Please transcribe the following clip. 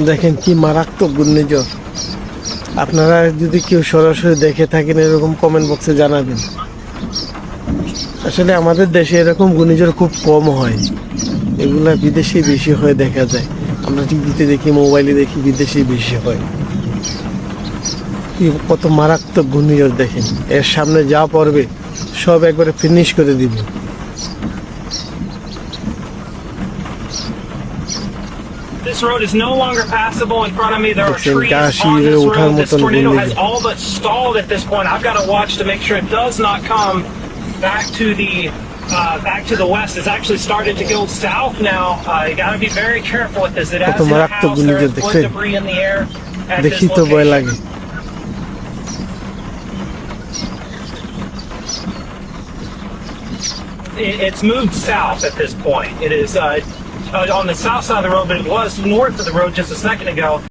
দেখেন কি মারাত্মক ঘূর্ণিঝড়। আপনারা যদি কেউ সরাসরি দেখে থাকেন এরকম কমেন্ট বক্সে জানাবেন। আসলে আমাদের দেশে এরকম ঘূর্ণিঝড় খুব কম হয়, এগুলা বিদেশে বেশি হয় দেখা যায়। আমরা টিভিতে দেখি, মোবাইলে দেখি, বিদেশে বেশি হয়। কত মারাত্মক ঘূর্ণিঝড় দেখেন, এর সামনে যা পড়বে সব একবারে ফিনিশ করে দিবে। This road is no longer passable. In front of me, there are দেখছেন trees কাশি on this ওঠার road. This মতন tornado has ঘূর্ণিঝড়। all but stalled at this point. I've got to watch to make sure it does not come back to the west. It's actually started to go south now. You got to be very careful with this. It has কত hit a মারাত্মক house. There ঘূর্ণিঝড় is wood দেখছেন? debris in the air at this দেখি তো ভয় location. লাগে। It's moved south at this point. It is on the south side of the road, but it was north of the road just a second ago.